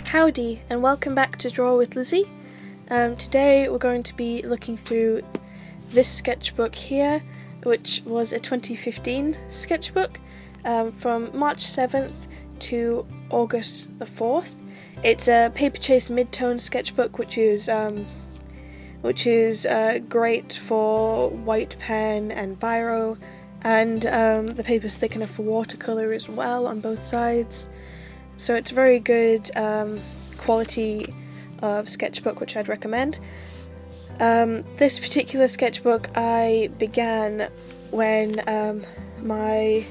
Howdy and welcome back to Draw with Lizzie. Today we're going to be looking through this sketchbook here, which was a 2015 sketchbook from March 7th to August the 4th. It's a paper chase mid-tone sketchbook, which is great for white pen and biro, and the paper's thick enough for watercolour as well on both sides. So it's a very good quality of sketchbook, which I'd recommend. This particular sketchbook I began when my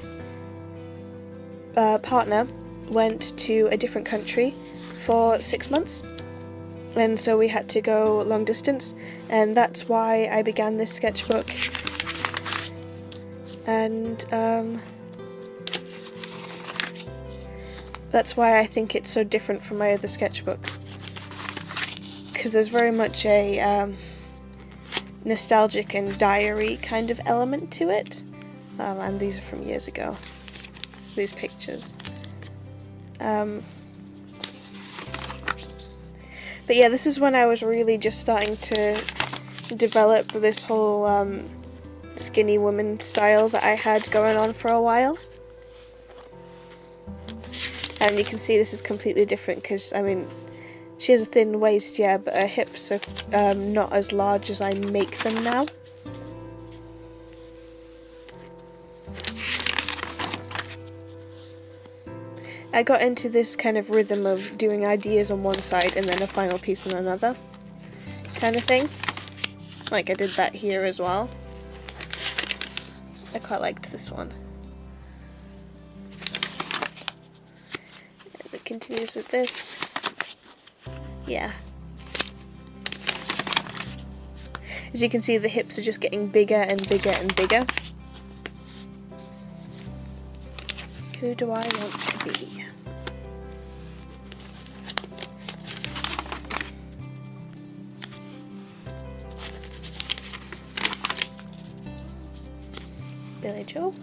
partner went to a different country for 6 months, and so we had to go long distance, and that's why I began this sketchbook. And that's why I think it's so different from my other sketchbooks, because there's very much a nostalgic and diary kind of element to it, and these are from years ago, these pictures. But yeah, this is when I was really just starting to develop this whole skinny woman style that I had going on for a while. And you can see this is completely different because, I mean, she has a thin waist, yeah, but her hips are not as large as I make them now. I got into this kind of rhythm of doing ideas on one side and then a final piece on another kind of thing. Like I did that here as well. I quite liked this one. Continues with this. Yeah. As you can see, the hips are just getting bigger and bigger and bigger. Who do I want to be? Billy Joe.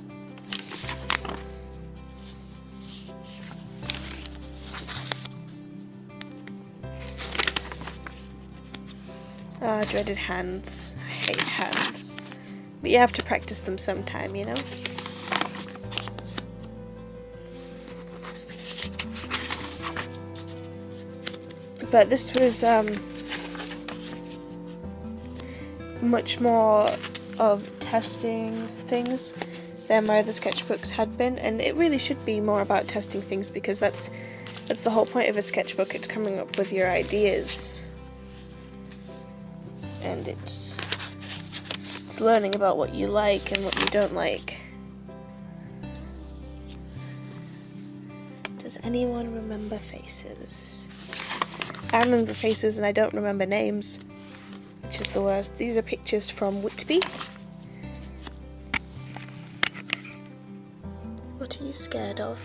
Ah, dreaded hands. I hate hands. But you have to practice them sometime, you know? But this was much more of testing things than my other sketchbooks had been, and it really should be more about testing things, because that's the whole point of a sketchbook. It's coming up with your ideas. And it's learning about what you like and what you don't like. Does anyone remember faces? I remember faces and I don't remember names, which is the worst. These are pictures from Whitby. What are you scared of?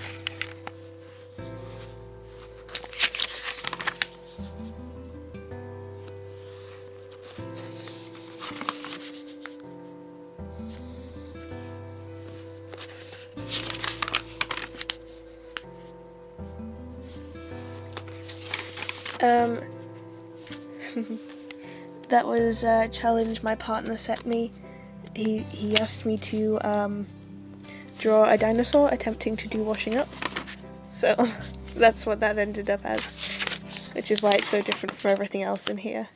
That was a challenge my partner set me. He asked me to draw a dinosaur attempting to do washing up. So that's what that ended up as, which is why it's so different from everything else in here.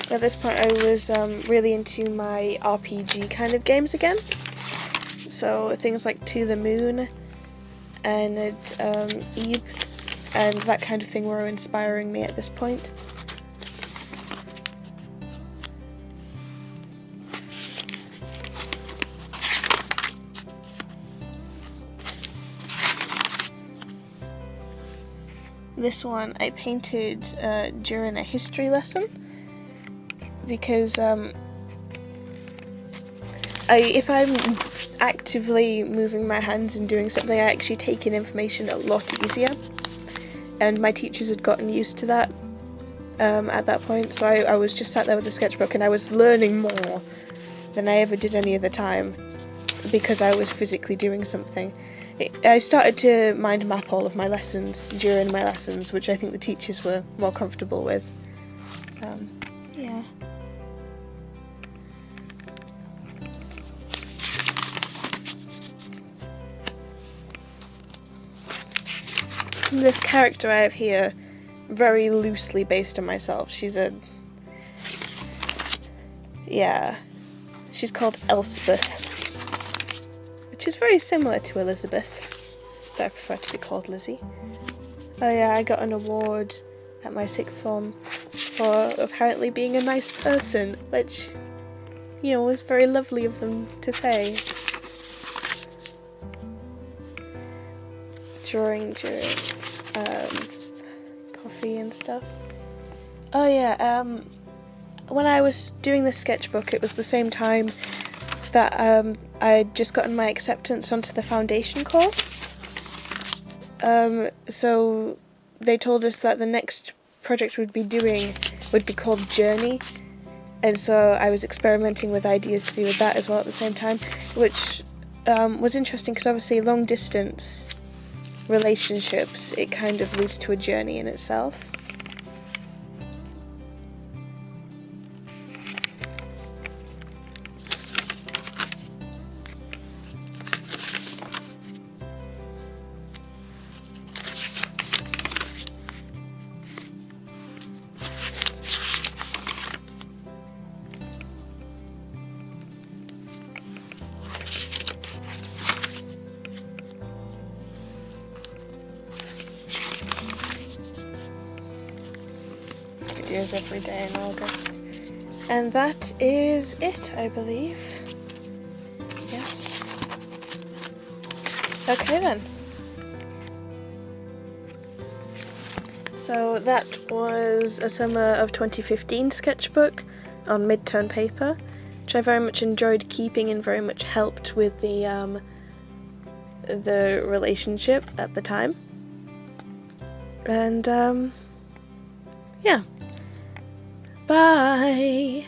At this point I was really into my RPG kind of games again. So things like To the Moon and Eve and that kind of thing were inspiring me at this point. This one I painted during a history lesson, because if I'm actively moving my hands and doing something, I actually take in information a lot easier, and my teachers had gotten used to that at that point, so I was just sat there with a sketchbook and I was learning more than I ever did any other time. because I was physically doing something. I started to mind map all of my lessons during my lessons, which I think the teachers were more comfortable with. Yeah. This character I have here, very loosely based on myself. She's called Elspeth, which is very similar to Elizabeth, but I prefer to be called Lizzie. Oh yeah, I got an award at my 6th form for apparently being a nice person, which, you know, was very lovely of them to say. Drawing during coffee and stuff. Oh yeah, when I was doing the sketchbook, it was the same time that I'd just gotten my acceptance onto the foundation course. So they told us that the next project we'd be doing would be called Journey, and so I was experimenting with ideas to do with that as well at the same time, which was interesting because obviously long distance relationships, it kind of leads to a journey in itself. Videos every day in August. And that is it, I believe. Yes. Okay then. So that was a summer of 2015 sketchbook on midtone paper, which I very much enjoyed keeping and very much helped with the relationship at the time. And yeah. Bye!